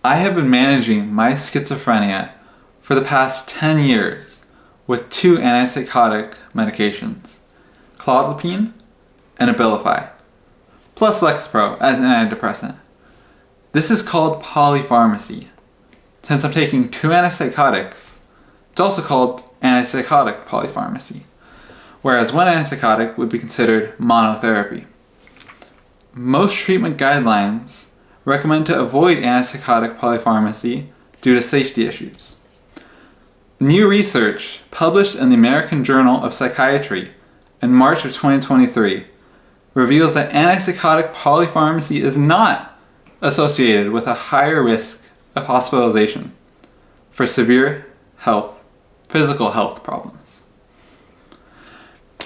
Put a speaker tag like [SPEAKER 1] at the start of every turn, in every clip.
[SPEAKER 1] I have been managing my schizophrenia for the past 10 years with 2 antipsychotic medications, clozapine and Abilify, plus Lexapro as an antidepressant. This is called polypharmacy. Since I'm taking 2 antipsychotics, it's also called antipsychotic polypharmacy, whereas one antipsychotic would be considered monotherapy. Most treatment guidelines recommend to avoid antipsychotic polypharmacy due to safety issues. New research published in the American Journal of Psychiatry in March of 2023 reveals that antipsychotic polypharmacy is not associated with a higher risk of hospitalization for severe physical health problems.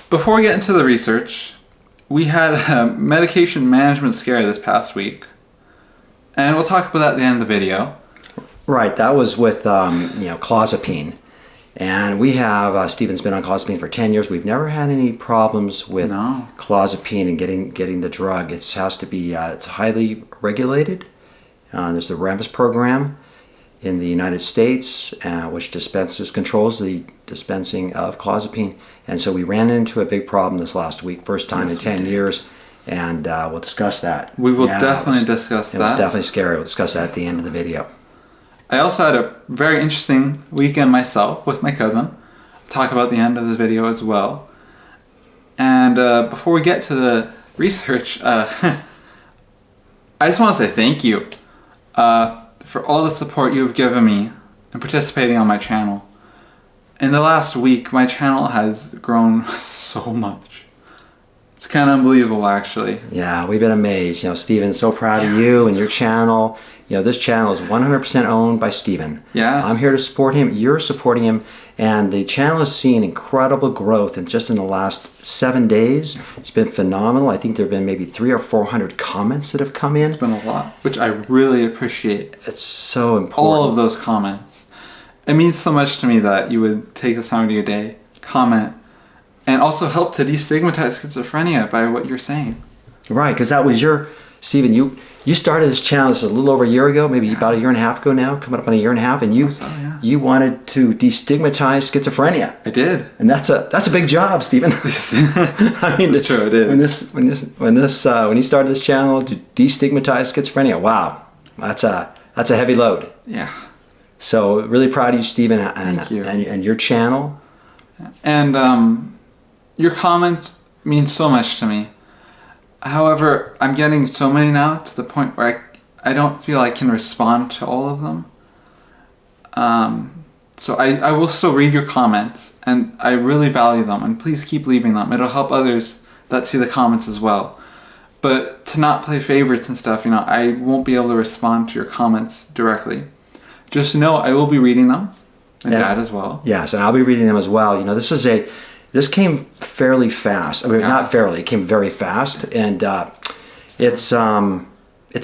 [SPEAKER 1] Before we get into the research, we had a medication management scare this past week, and we'll talk about that at the end of the video.
[SPEAKER 2] Right, that was with clozapine, and we have Stephen's been on clozapine for 10 years. We've never had any problems with clozapine and getting the drug. It has to be it's highly regulated. There's the REMS program in the United States, which controls the dispensing of clozapine. And so we ran into a big problem this last week, first time in 10 years, and we'll discuss that.
[SPEAKER 1] We will definitely discuss that.
[SPEAKER 2] It was definitely scary. We'll discuss that at the end of the video.
[SPEAKER 1] I also had a very interesting weekend myself with my cousin. I'll talk about the end of this video as well. And before we get to the research, I just want to say thank you for all the support you have given me in participating on my channel. In the last week, my channel has grown so much. It's kind of unbelievable, actually.
[SPEAKER 2] Yeah, we've been amazed. Stephen, so proud of you and your channel. This channel is 100% owned by Stephen.
[SPEAKER 1] Yeah.
[SPEAKER 2] I'm here to support him. You're supporting him. And the channel has seen incredible growth in just in the last 7 days. It's been phenomenal. I think there have been maybe 300 or 400 comments that have come in.
[SPEAKER 1] It's been a lot, which I really appreciate.
[SPEAKER 2] It's so important.
[SPEAKER 1] All of those comments. It means so much to me that you would take the time of your day, comment, and also help to destigmatize schizophrenia by what you're saying.
[SPEAKER 2] Right, because that was Stephen, you started this channel a little over a year ago, maybe about a year and a half ago now, coming up on a year and a half, and you wanted to destigmatize schizophrenia.
[SPEAKER 1] I did.
[SPEAKER 2] And that's a big job, Stephen. I mean,
[SPEAKER 1] it's true, it is.
[SPEAKER 2] When you started this channel to destigmatize schizophrenia, wow, that's a heavy load.
[SPEAKER 1] Yeah.
[SPEAKER 2] So really proud of you, Stephen,
[SPEAKER 1] Thank you.
[SPEAKER 2] and your channel.
[SPEAKER 1] And your comments mean so much to me. However, I'm getting so many now to the point where I don't feel I can respond to all of them. So I will still read your comments, and I really value them, and please keep leaving them. It'll help others that see the comments as well. But to not play favorites and stuff, I won't be able to respond to your comments directly. Just know I will be reading them, and Dad as well. Yes,
[SPEAKER 2] and I'll be reading them as well. This came fairly fast. I mean, not fairly. It came very fast, and it's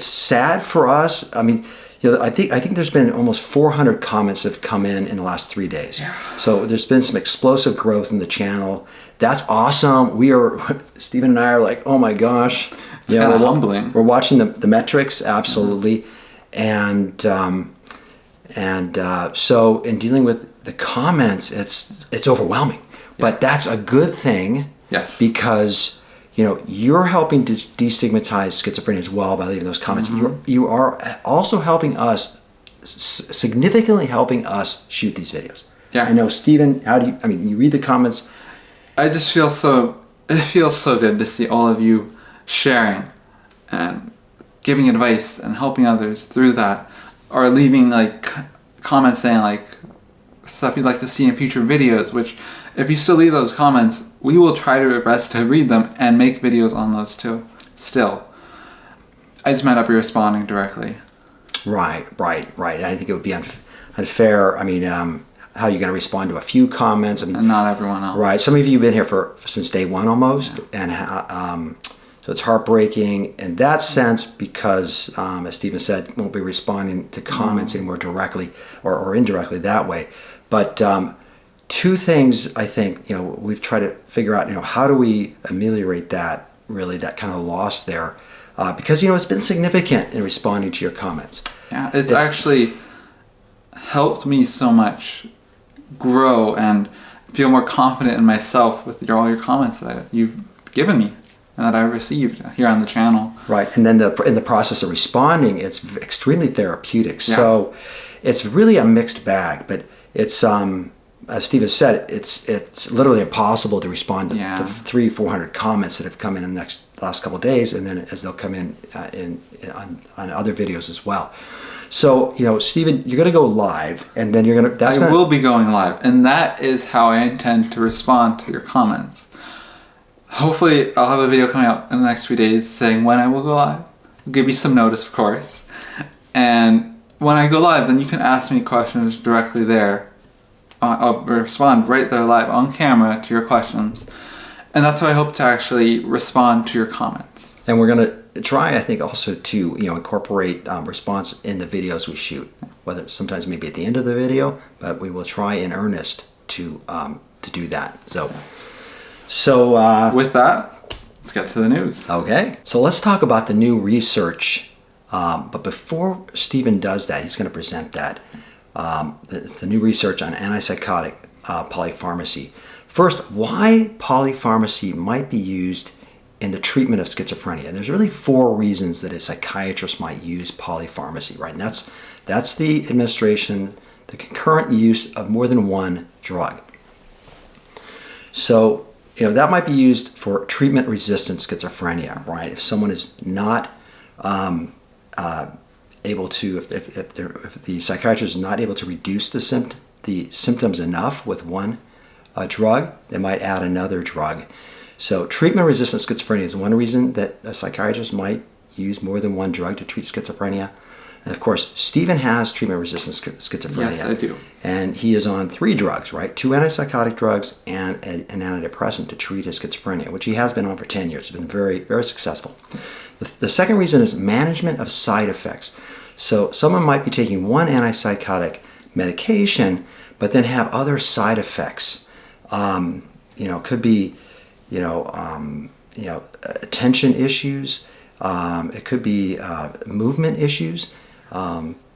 [SPEAKER 2] sad for us. I mean, I think there's been almost 400 comments that have come in the last 3 days.
[SPEAKER 1] Yeah.
[SPEAKER 2] So there's been some explosive growth in the channel. That's awesome. Stephen and I are like, oh my gosh.
[SPEAKER 1] It's kind of humbling.
[SPEAKER 2] We're watching the metrics, absolutely, and so in dealing with the comments, it's overwhelming. But that's a good thing.
[SPEAKER 1] Yes.
[SPEAKER 2] Because you're helping to destigmatize schizophrenia as well by leaving those comments.
[SPEAKER 1] Mm-hmm.
[SPEAKER 2] You are also helping us, significantly helping us shoot these videos.
[SPEAKER 1] Yeah.
[SPEAKER 2] I know, Stephen. You read the comments.
[SPEAKER 1] It feels so good to see all of you sharing and giving advice and helping others through that, or leaving comments saying stuff you'd like to see in future videos, which if you still leave those comments, we will try to our best to read them and make videos on those too. Still, I just might not be responding directly.
[SPEAKER 2] Right. I think it would be unfair. I mean, how are you going to respond to a few comments?
[SPEAKER 1] And not everyone else.
[SPEAKER 2] Right. Some of you have been here since day one almost, and so it's heartbreaking in that sense because, as Stephen said, won't be responding to comments anymore directly or indirectly that way. But two things I think we've tried to figure out. How do we ameliorate that kind of loss there? Because it's been significant in responding to your comments.
[SPEAKER 1] Yeah, it's actually helped me so much grow and feel more confident in myself with all your comments that you've given me and that I received here on the channel.
[SPEAKER 2] Right, and then in the process of responding, it's extremely therapeutic. Yeah. So it's really a mixed bag, but it's as Steven said, it's literally impossible to respond to 300-400 comments that have come in the last couple of days, and then as they'll come in on other videos as well. So, Steven, you're going to go live, and then you're going to...
[SPEAKER 1] I will be going live, and that is how I intend to respond to your comments. Hopefully, I'll have a video coming out in the next few days saying when I will go live. I'll give you some notice, of course. And when I go live, then you can ask me questions directly there. I'll respond right there live on camera to your questions. And that's how I hope to actually respond to your comments.
[SPEAKER 2] And we're going to try, I think, also to incorporate response in the videos we shoot. Whether sometimes maybe at the end of the video, but we will try in earnest to do that. So
[SPEAKER 1] with that, let's get to the news.
[SPEAKER 2] Okay. So let's talk about the new research. But before Steven does that, he's going to present that. It's the new research on antipsychotic polypharmacy. First, why polypharmacy might be used in the treatment of schizophrenia. There's really 4 reasons that a psychiatrist might use polypharmacy, right? And that's the administration, the concurrent use of more than one drug. So, that might be used for treatment-resistant schizophrenia, right? If someone is not able to, if the psychiatrist is not able to reduce the symptoms enough with one drug, they might add another drug. So treatment-resistant schizophrenia is one reason that a psychiatrist might use more than one drug to treat schizophrenia. And of course, Steven has treatment-resistant schizophrenia.
[SPEAKER 1] Yes, I do.
[SPEAKER 2] And he is on 3 drugs, right? 2 antipsychotic drugs and an antidepressant to treat his schizophrenia, which he has been on for 10 years. It's been very, very successful. The second reason is management of side effects. So someone might be taking one antipsychotic medication, but then have other side effects. Could be, attention issues. It could be movement issues.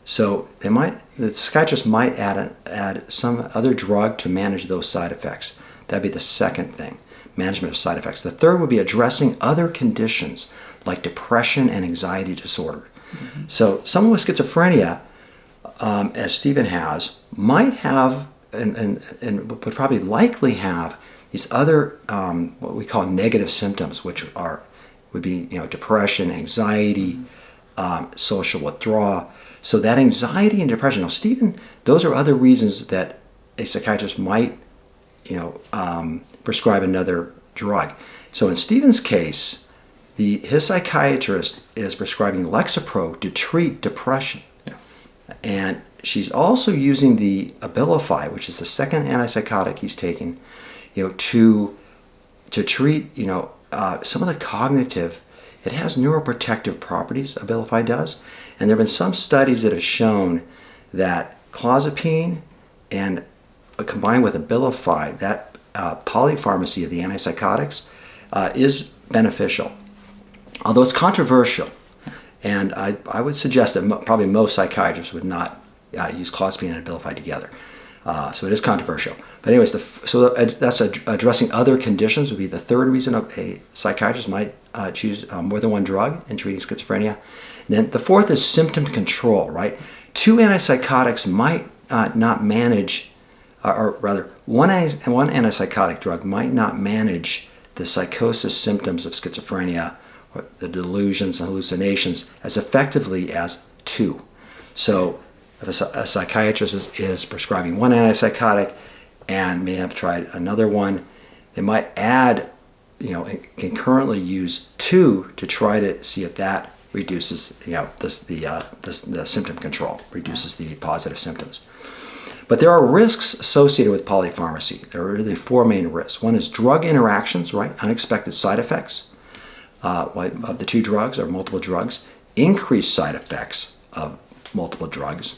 [SPEAKER 2] So the psychiatrist might add some other drug to manage those side effects. That'd be the second thing, management of side effects. The third would be addressing other conditions like depression and anxiety disorder. Mm-hmm. So someone with schizophrenia, as Steven has, might have and would probably likely have these other what we call negative symptoms, which would be depression, anxiety, social withdrawal. So that anxiety and depression. Now, Steven, those are other reasons that a psychiatrist might prescribe another drug. So in Steven's case, his psychiatrist is prescribing Lexapro to treat depression.
[SPEAKER 1] Yes.
[SPEAKER 2] And she's also using the Abilify, which is the second antipsychotic he's taking, to treat, some of the cognitive. It has neuroprotective properties, Abilify does. And there have been some studies that have shown that clozapine and combined with Abilify, that polypharmacy of the antipsychotics is beneficial. Although it's controversial. And I would suggest that probably most psychiatrists would not use clozapine and Abilify together. So it is controversial. But anyways, that's addressing other conditions would be the third reason a psychiatrist might choose more than one drug in treating schizophrenia. And then the fourth is symptom control, right? 2 antipsychotics might not manage, or rather, one antipsychotic drug might not manage the psychosis symptoms of schizophrenia, or the delusions and hallucinations, as effectively as 2. So if a psychiatrist is prescribing one antipsychotic and may have tried another one, they might add, concurrently use 2 to try to see if that reduces, the symptom control, reduces the positive symptoms. But there are risks associated with polypharmacy. There are really 4 main risks. One is drug interactions, right? Unexpected side effects of the 2 drugs or multiple drugs, increased side effects of multiple drugs.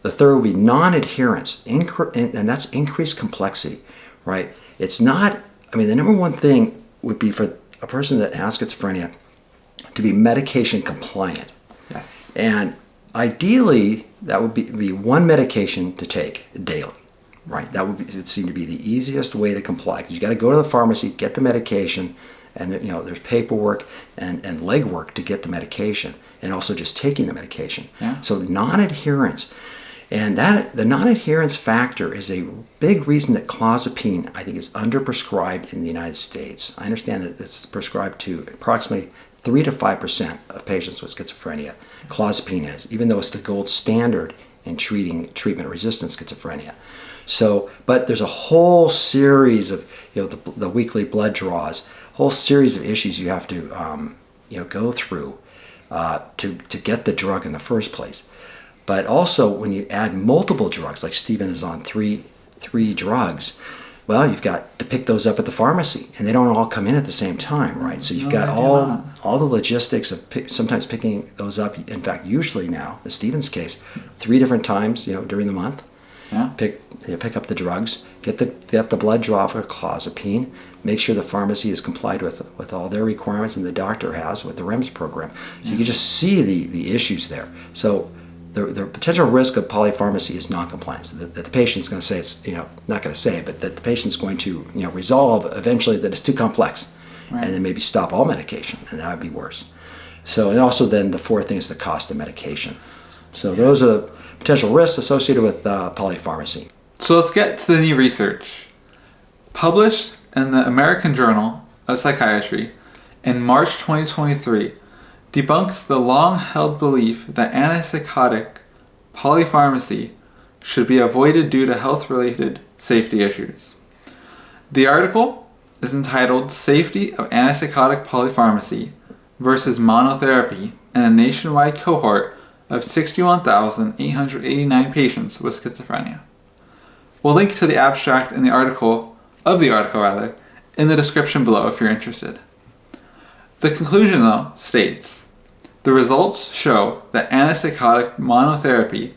[SPEAKER 2] The third would be non-adherence, and that's increased complexity, right? It's not, the number one thing would be for a person that has schizophrenia to be medication compliant.
[SPEAKER 1] Yes.
[SPEAKER 2] And ideally, that would be one medication to take daily, right? That would seem to be the easiest way to comply, because you got to go to the pharmacy, get the medication, and there's paperwork and legwork to get the medication, and also just taking the medication.
[SPEAKER 1] Yeah.
[SPEAKER 2] So non-adherence, and the non-adherence factor is a big reason that clozapine, I think, is underprescribed in the United States. I understand that it's prescribed to approximately 3 to 5% of patients with schizophrenia. Clozapine is, even though it's the gold standard in treating treatment-resistant schizophrenia. So, but there's a whole series of, the weekly blood draws, whole series of issues you have to, go through to get the drug in the first place. But also, when you add multiple drugs, like Stephen is on three drugs, well, you've got to pick those up at the pharmacy, and they don't all come in at the same time, right? So you've got all the logistics of sometimes picking those up. In fact, usually now, in Stephen's case, 3 different times, during the month.
[SPEAKER 1] Yeah.
[SPEAKER 2] Pick up the drugs, get the blood draw for clozapine, make sure the pharmacy is complied with all their requirements, and the doctor has with the REMS program. So you can just see the issues there. So the potential risk of polypharmacy is non-compliance. That the patient's going to say, it's not going to say, but that the patient's going to resolve eventually that it's too complex, right, and then maybe stop all medication, and that would be worse. So, and also then the fourth thing is the cost of medication. So those are the potential risks associated with polypharmacy.
[SPEAKER 1] So let's get to the new research. Published in the American Journal of Psychiatry in March 2023, debunks the long-held belief that antipsychotic polypharmacy should be avoided due to health-related safety issues. The article is entitled Safety of Antipsychotic Polypharmacy versus Monotherapy in a Nationwide Cohort of 61,889 patients with schizophrenia. We'll link to the abstract in the article in the description below if you're interested. The conclusion, though, states, the results show that antipsychotic monotherapy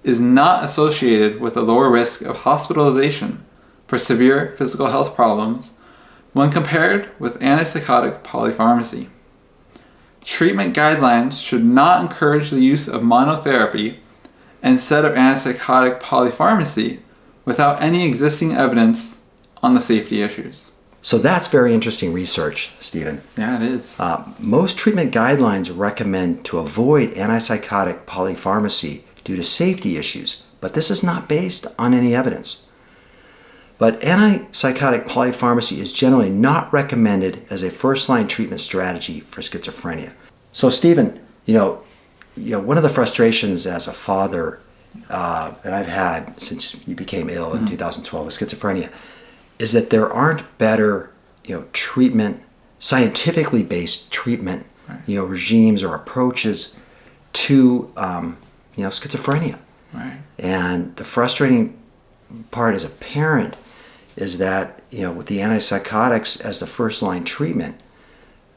[SPEAKER 1] is not associated with a lower risk of hospitalization for severe physical health problems when compared with antipsychotic polypharmacy. Treatment guidelines should not encourage the use of monotherapy instead of antipsychotic polypharmacy without any existing evidence on the safety issues.
[SPEAKER 2] So that's very interesting research, Stephen.
[SPEAKER 1] Yeah, it is.
[SPEAKER 2] Most treatment guidelines recommend to avoid antipsychotic polypharmacy due to safety issues, but this is not based on any evidence. But antipsychotic polypharmacy is generally not recommended as a first-line treatment strategy for schizophrenia. So, Stephen, one of the frustrations as a father that I've had since you became ill in 2012 with schizophrenia is that there aren't better, treatment, scientifically based treatment, right, regimes or approaches to, schizophrenia.
[SPEAKER 1] Right. And
[SPEAKER 2] the frustrating part as a parent is that, with the antipsychotics as the first line treatment,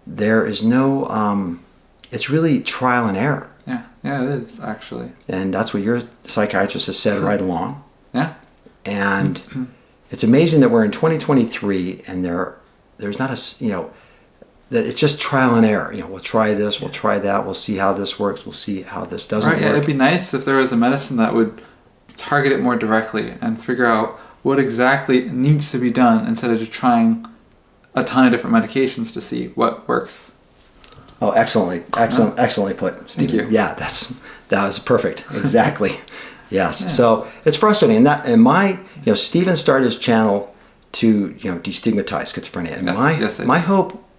[SPEAKER 2] there is no, it's really trial and error.
[SPEAKER 1] Yeah, it is actually.
[SPEAKER 2] And that's what your psychiatrist has said right along.
[SPEAKER 1] Yeah.
[SPEAKER 2] And it's amazing that we're in 2023 and there's not that it's just trial and error. We'll try this, we'll try that, we'll see how this works, we'll see how this doesn't work.
[SPEAKER 1] Yeah, it'd be nice if there was a medicine that would target it more directly and figure out what exactly needs to be done instead of just trying a ton of different medications to see what works.
[SPEAKER 2] Oh, excellently put, Stephen.
[SPEAKER 1] Thank you.
[SPEAKER 2] Yeah, that was perfect. Exactly. Yes. Yeah. So it's frustrating. And Stephen started his channel to destigmatize schizophrenia. And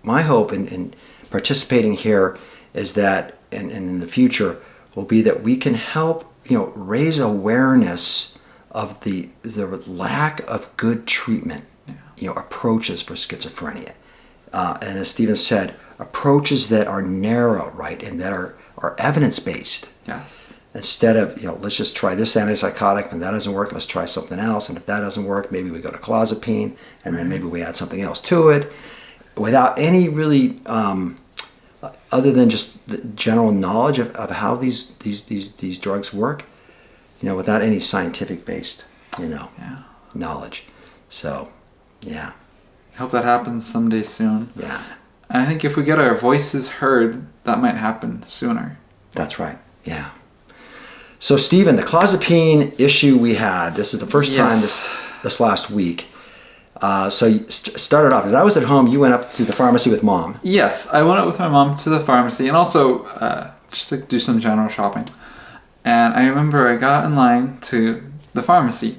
[SPEAKER 2] my hope in participating here is that, and in the future, will be that we can help raise awareness of the lack of good treatment, approaches for schizophrenia. And as Stephen said, approaches that are narrow, right, and that are evidence-based.
[SPEAKER 1] Yes.
[SPEAKER 2] Instead of, let's just try this antipsychotic, and that doesn't work, let's try something else. And if that doesn't work, maybe we go to clozapine, and then maybe we add something else to it, without any really, other than just the general knowledge of how these drugs work, without any scientific-based, knowledge. So, yeah.
[SPEAKER 1] I hope that happens someday soon.
[SPEAKER 2] Yeah.
[SPEAKER 1] I think if we get our voices heard, that might happen sooner.
[SPEAKER 2] That's right. Yeah. So Stephen, the clozapine issue we had, this is the first time
[SPEAKER 1] Yes.
[SPEAKER 2] this last week. So you started off, as I was at home, you went up to the pharmacy with Mom.
[SPEAKER 1] Yes, I went out with my mom to the pharmacy and also just to do some general shopping. And I remember I got in line to the pharmacy.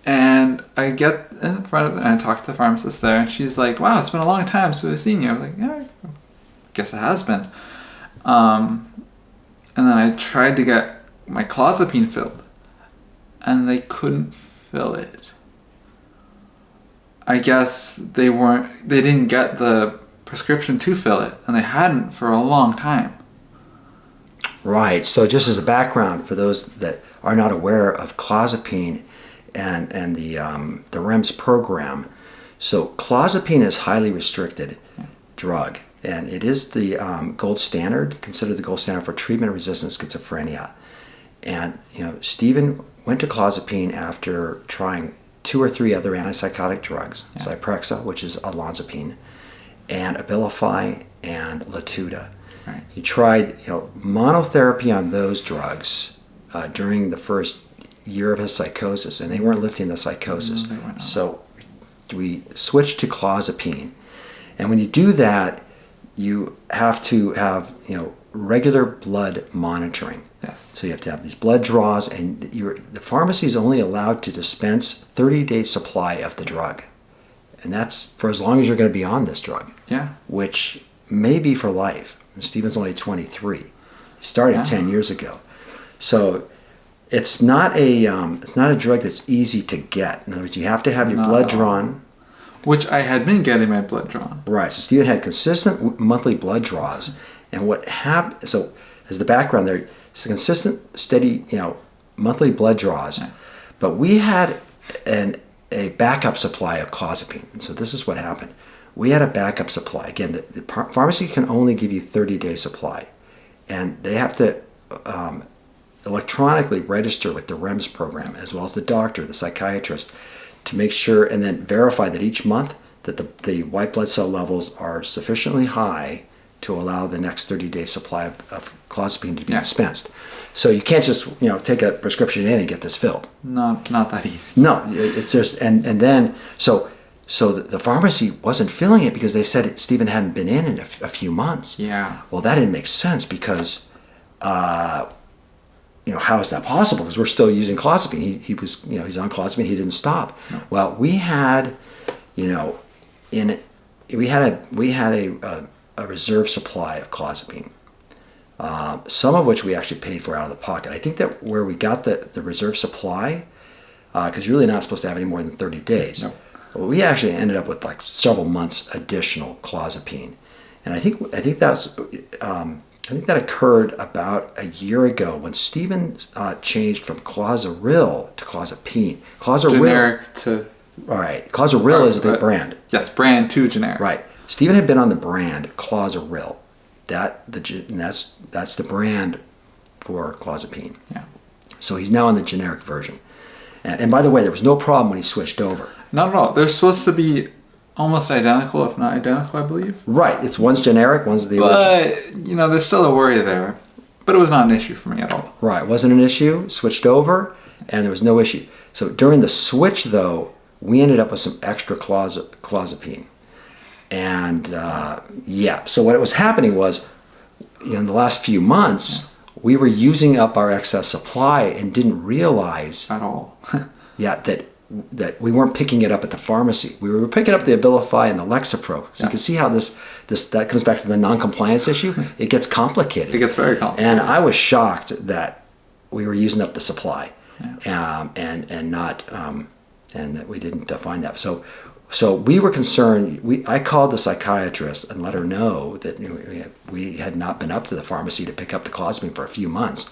[SPEAKER 1] And I get in front of it and I talk to the pharmacist there, and she's like, "Wow, it's been a long time since I've seen you." I was like, "Yeah, I guess it has been." And then I tried to get my clozapine filled, and they couldn't fill it. I guess they didn't get the prescription to fill it, and they hadn't for a long time.
[SPEAKER 2] Right. So just as a background for those that are not aware of clozapine and the REMS program, so clozapine is highly restricted drug, and it is the gold standard, considered the gold standard for treatment-resistant schizophrenia. And Stephen went to clozapine after trying 2 or 3 other antipsychotic drugs, Zyprexa, which is olanzapine, and Abilify and Latuda.
[SPEAKER 1] Right.
[SPEAKER 2] He tried monotherapy on those drugs during the first year of his psychosis, and they weren't lifting the psychosis.
[SPEAKER 1] No, they weren't.
[SPEAKER 2] So we switched to clozapine. And when you do that, you have to have regular blood monitoring.
[SPEAKER 1] Yes.
[SPEAKER 2] So you have to have these blood draws, and the pharmacy is only allowed to dispense 30-day supply of the drug. And that's for as long as you're going to be on this drug.
[SPEAKER 1] Yeah.
[SPEAKER 2] Which may be for life. And Stephen's only 23. He started 10 years ago. So it's not a drug that's easy to get. In other words, you have to have your blood drawn.
[SPEAKER 1] Which I had been getting my blood drawn.
[SPEAKER 2] Right. So Stephen had consistent monthly blood draws. And what happened, so as the background there, it's a consistent, steady, monthly blood draws. Yeah. But we had a backup supply of clozapine. And so this is what happened. We had a backup supply. Again, the pharmacy can only give you 30-day supply. And they have to electronically register with the REMS program, as well as the doctor, the psychiatrist, to make sure and then verify that each month that the white blood cell levels are sufficiently high to allow the next 30-day supply of clozapine to be dispensed. So you can't just take a prescription in and get this filled.
[SPEAKER 1] Not that easy.
[SPEAKER 2] No, it's just and then so the pharmacy wasn't filling it because they said Stephen hadn't been in a few months.
[SPEAKER 1] Yeah.
[SPEAKER 2] Well, that didn't make sense because how is that possible? Because we're still using clozapine. He was he's on clozapine. He didn't stop. No. Well, we had a reserve supply of clozapine. Some of which we actually paid for out of the pocket. I think that where we got the reserve supply, because you're really not supposed to have any more than 30 days. No. Well, we actually ended up with like several months additional clozapine, and I think that occurred about a year ago when Stephen changed from Clozaril to clozapine.
[SPEAKER 1] Generic to.
[SPEAKER 2] All right, Clozaril is the brand.
[SPEAKER 1] Yes, brand to generic.
[SPEAKER 2] Right. Stephen had been on the brand Clozaril. That's the brand for clozapine.
[SPEAKER 1] Yeah.
[SPEAKER 2] So he's now on the generic version. And by the way, there was no problem when he switched over.
[SPEAKER 1] Not at all. They're supposed to be almost identical, if not identical, I believe.
[SPEAKER 2] Right. It's one's generic, one's the original.
[SPEAKER 1] But, there's still a worry there. But it was not an issue for me at all.
[SPEAKER 2] Right. It wasn't an issue. Switched over, and there was no issue. So during the switch, though, we ended up with some extra clozapine. And, so what was happening was, in the last few months, we were using up our excess supply and didn't realize
[SPEAKER 1] at all.
[SPEAKER 2] that we weren't picking it up at the pharmacy. We were picking up the Abilify and the Lexapro. So you can see how that comes back to the non-compliance issue. It gets complicated.
[SPEAKER 1] It gets very complicated.
[SPEAKER 2] And I was shocked that we were using up the supply, and that we didn't find that. So we were concerned. I called the psychiatrist and let her know that we had not been up to the pharmacy to pick up the clozapine for a few months.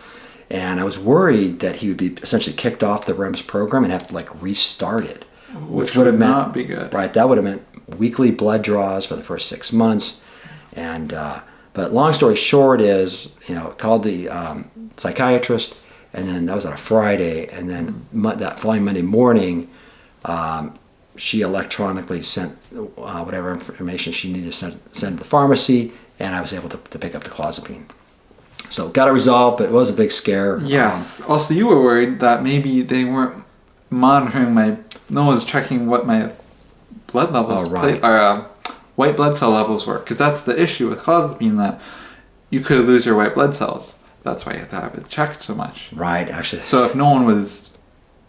[SPEAKER 2] And I was worried that he would be essentially kicked off the REMS program and have to restart it. Which would have meant,
[SPEAKER 1] not be good.
[SPEAKER 2] Right, that would have meant weekly blood draws for the first 6 months. And but long story short is, called the psychiatrist, and then that was on a Friday, and then that following Monday morning, she electronically sent whatever information she needed to send to the pharmacy, and I was able to pick up the clozapine. So got it resolved, but it was a big scare.
[SPEAKER 1] Yes. Also, you were worried that maybe they weren't monitoring no one was checking what my blood levels, white blood cell levels were. Because that's the issue with clozapine, that you could lose your white blood cells. That's why you have to have it checked so much.
[SPEAKER 2] Right, actually.
[SPEAKER 1] So if no one was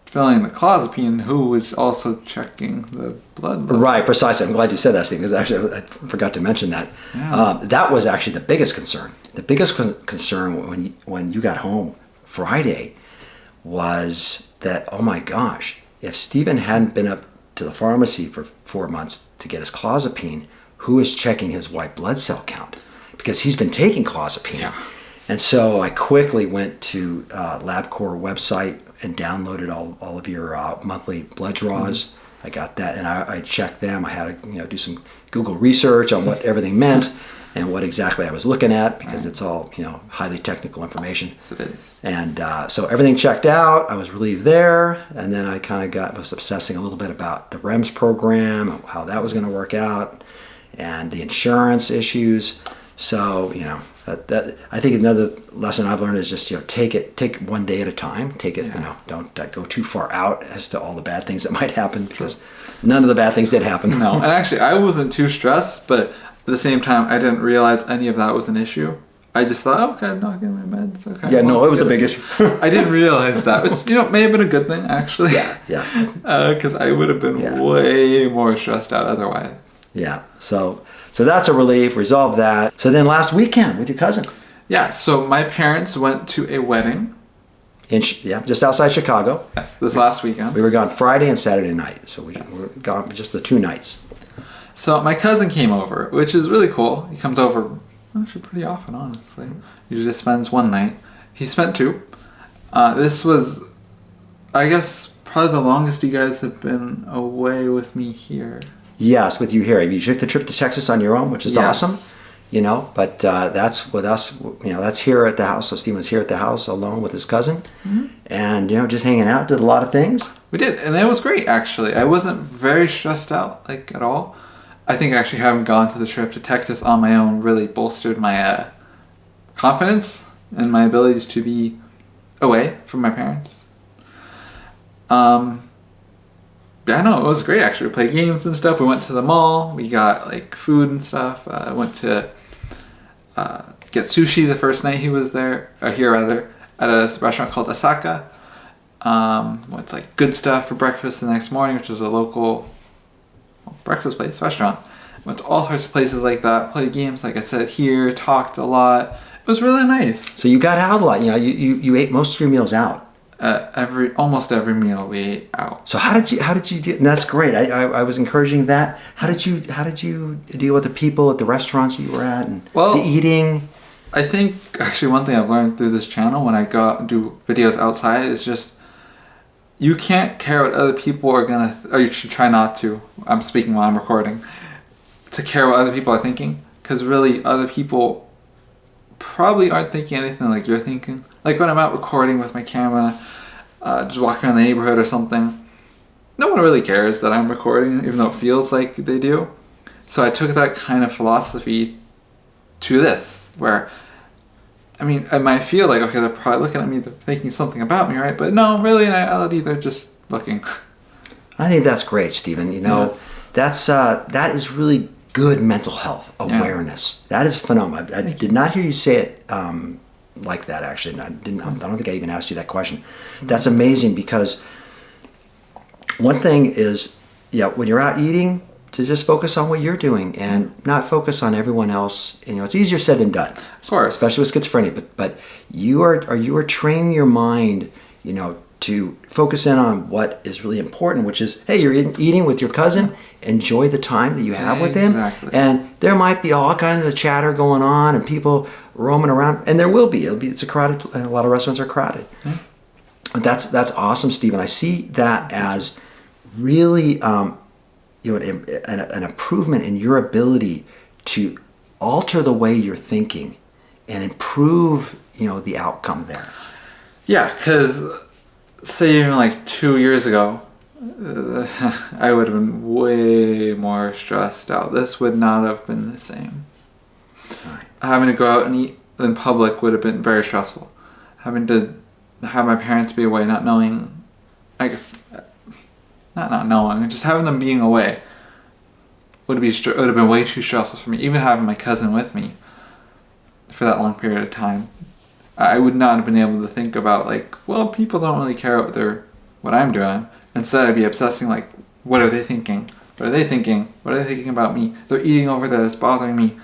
[SPEAKER 1] filling the clozapine, who was also checking the blood level?
[SPEAKER 2] Right, precisely. I'm glad you said that, Steve, because actually I forgot to mention that.
[SPEAKER 1] Yeah.
[SPEAKER 2] That was actually the biggest concern. The biggest concern when you got home Friday was that, oh my gosh, if Stephen hadn't been up to the pharmacy for 4 months to get his clozapine, who is checking his white blood cell count? Because he's been taking clozapine.
[SPEAKER 1] Yeah.
[SPEAKER 2] And so I quickly went to LabCorp website and downloaded all of your monthly blood draws. Mm-hmm. I got that, and I checked them. I had to do some Google research on what everything meant and what exactly I was looking at, because it's all highly technical information.
[SPEAKER 1] Yes, it is.
[SPEAKER 2] And so everything checked out. I was relieved there, and then I kind of was obsessing a little bit about the REMS program, how that was going to work out, and the insurance issues. So that I think another lesson I've learned is just take one day at a time. Take it, don't go too far out as to all the bad things that might happen, because none of the bad things did happen.
[SPEAKER 1] No, and actually I wasn't too stressed, but at the same time I didn't realize any of that was an issue. I just thought, okay, I'm not getting my meds. Okay.
[SPEAKER 2] Yeah, no, it was a big issue.
[SPEAKER 1] I didn't realize that, which may have been a good thing actually.
[SPEAKER 2] Yeah, yes.
[SPEAKER 1] Because I would have been way more stressed out otherwise.
[SPEAKER 2] Yeah. So that's a relief. Resolved that. So then last weekend with your cousin.
[SPEAKER 1] Yeah. So my parents went to a wedding.
[SPEAKER 2] Just outside Chicago.
[SPEAKER 1] Yes, this last weekend.
[SPEAKER 2] We were gone Friday and Saturday night. So we were gone just the 2 nights.
[SPEAKER 1] So my cousin came over, which is really cool. He comes over actually pretty often, honestly. Usually just spends 1 night. He spent 2. This was, I guess, probably the longest you guys have been away with me here.
[SPEAKER 2] Yes, with you here. You took the trip to Texas on your own, which is awesome. But that's with us. That's here at the house. So Stephen's here at the house alone with his cousin, and just hanging out. Did a lot of things.
[SPEAKER 1] We did, and it was great actually. I wasn't very stressed out at all. I think actually having gone to the trip to Texas on my own really bolstered my confidence and my abilities to be away from my parents. Yeah, no, it was great actually. We played games and stuff. We went to the mall. We got food and stuff. I went to get sushi the first night he was there, or here rather, at a restaurant called Asaka. Went to good stuff for breakfast the next morning, which was a local breakfast place, restaurant. Went to all sorts of places like that. Played games, like I said, here. Talked a lot. It was really nice.
[SPEAKER 2] So you got out a lot. You ate most of your meals out.
[SPEAKER 1] Almost every meal we ate out.
[SPEAKER 2] So how did you do? And that's great. I was encouraging that. How did you deal with the people at the restaurants you were at and the eating?
[SPEAKER 1] I think actually one thing I've learned through this channel when I go out and do videos outside is just you can't care what other people are gonna, or you should try not to. I'm speaking while I'm recording. To care what other people are thinking, because really other people probably aren't thinking anything like you're thinking. Like when I'm out recording with my camera, just walking around the neighborhood or something, no one really cares that I'm recording, even though it feels like they do. So I took that kind of philosophy to this, where, I might feel like, okay, they're probably looking at me, they're thinking something about me, right? But no, really, in reality, they're just looking.
[SPEAKER 2] I think that's great, Stephen. That is really good mental health awareness. Yeah. That is phenomenal. I did not hear you say it like that, actually. I don't think I even asked you that question. That's amazing, because one thing is, when you're out eating, to just focus on what you're doing and not focus on everyone else. It's easier said than done.
[SPEAKER 1] Of course.
[SPEAKER 2] Especially with schizophrenia. But you are training your mind, to focus in on what is really important, which is, hey, you're eating with your cousin. Enjoy the time that you have with him. And there might be all kinds of chatter going on and people roaming around, and there will be. It's a crowded. A lot of restaurants are crowded. But that's awesome, Stephen. I see that as really an improvement in your ability to alter the way you're thinking and improve the outcome there.
[SPEAKER 1] Yeah, because say even 2 years ago, I would have been way more stressed out. This would not have been the same. Right. Having to go out and eat in public would have been very stressful. Having to have my parents be away, not knowing, I guess, not knowing, just having them being away would have been way too stressful for me. Even having my cousin with me for that long period of time, I would not have been able to think about like, well, people don't really care what I'm doing. Instead, I'd be obsessing like, what are they thinking? What are they thinking? What are they thinking about me? They're eating over there. It's bothering me.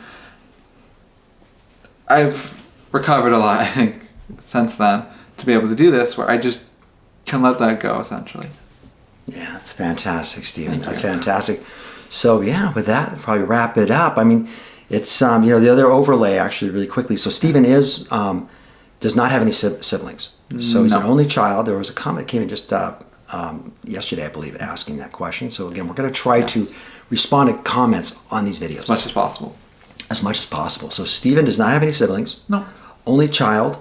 [SPEAKER 1] I've recovered a lot, I think, since then to be able to do this, where I just can let that go, essentially.
[SPEAKER 2] Yeah, it's fantastic, Stephen.
[SPEAKER 1] Thank
[SPEAKER 2] That's
[SPEAKER 1] you.
[SPEAKER 2] fantastic. So yeah, with that, we'll probably wrap it up. I mean, it's the other overlay actually really quickly. So Stephen does not have any siblings. So he's an only child. There was a comment that came in just yesterday, I believe, asking that question. So again, we're going to try to respond to comments on these videos
[SPEAKER 1] As much as possible.
[SPEAKER 2] As much as possible. So Stephen does not have any siblings.
[SPEAKER 1] No.
[SPEAKER 2] Only child.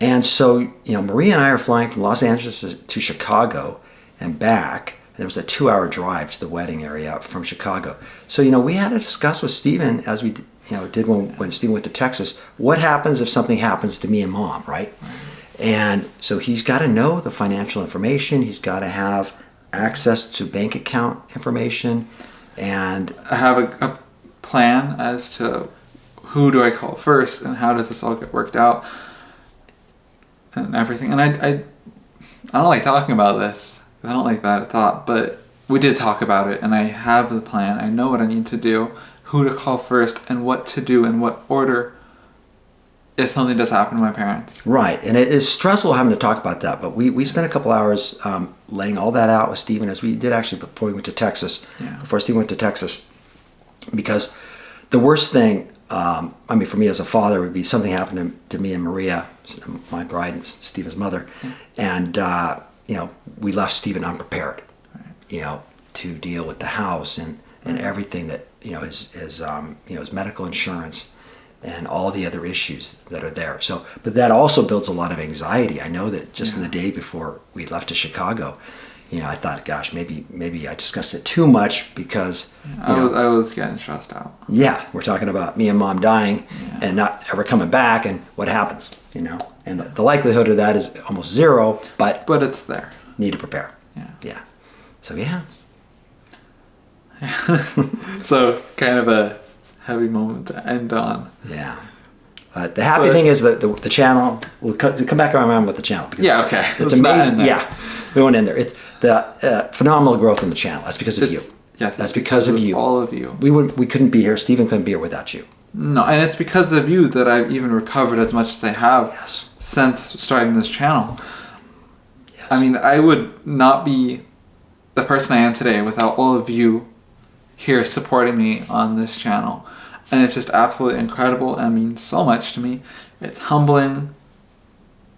[SPEAKER 2] And so, Maria and I are flying from Los Angeles to Chicago and back. There was a 2-hour drive to the wedding area from Chicago. So, we had to discuss with Stephen, as we did when Stephen went to Texas, what happens if something happens to me and Mom, right? And so he's got to know the financial information. He's got to have access to bank account information. And
[SPEAKER 1] I have a plan as to who do I call first and how does this all get worked out and everything. And I don't like talking about this. I don't like that thought, but we did talk about it, and I have the plan. I know what I need to do, who to call first, and what to do in what order if something does happen to my parents.
[SPEAKER 2] Right, and it is stressful having to talk about that, but we spent a couple hours laying all that out with Stephen, as we did actually before we went to Texas, before Stephen went to Texas, because the worst thing, for me as a father, would be something happened to me and Maria, my bride, Stephen's mother, and we left Stephen unprepared, to deal with the house and everything that his medical insurance and all the other issues that are there. So, but that also builds a lot of anxiety. I know that just in the day before we left to Chicago, I thought, gosh, maybe I discussed it too much because
[SPEAKER 1] I was getting stressed out.
[SPEAKER 2] Yeah, we're talking about me and Mom dying and not ever coming back, and what happens, and the likelihood of that is almost zero, but
[SPEAKER 1] it's there.
[SPEAKER 2] Need to prepare. Yeah. So
[SPEAKER 1] So kind of a heavy moment to end on.
[SPEAKER 2] Yeah. The happy thing is that the channel, we'll come back around with the channel. Because
[SPEAKER 1] okay.
[SPEAKER 2] It's amazing. Yeah. We won't end there. It's the phenomenal growth in the channel. That's because of you.
[SPEAKER 1] Yes.
[SPEAKER 2] That's because of you.
[SPEAKER 1] All of you.
[SPEAKER 2] We couldn't be here. Stephen couldn't be here without you.
[SPEAKER 1] No, and it's because of you that I've even recovered as much as I have since starting this channel. Yes. I mean, I would not be the person I am today without all of you here supporting me on this channel. And it's just absolutely incredible and means so much to me. It's humbling.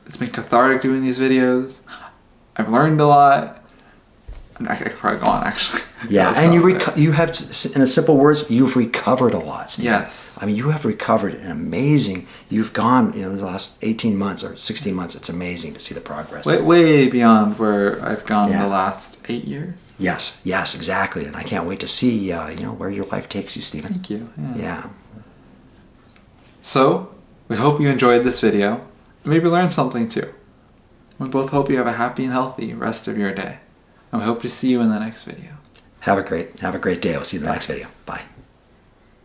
[SPEAKER 1] It's been cathartic doing these videos. I've learned a lot. I could probably go on, actually.
[SPEAKER 2] Yeah, and you have, in simple words, you've recovered a lot, Steve.
[SPEAKER 1] Yes.
[SPEAKER 2] I mean, you have recovered an amazing, you've gone, the last 18 months or 16 months, it's amazing to see the progress.
[SPEAKER 1] Way beyond where I've gone the last 8 years.
[SPEAKER 2] Yes, exactly. And I can't wait to see, where your life takes you, Stephen.
[SPEAKER 1] Thank you.
[SPEAKER 2] Yeah.
[SPEAKER 1] So, we hope you enjoyed this video. Maybe learned something too. We both hope you have a happy and healthy rest of your day. And we hope to see you in the next video.
[SPEAKER 2] Have a great day. I'll see you in the next video. Bye.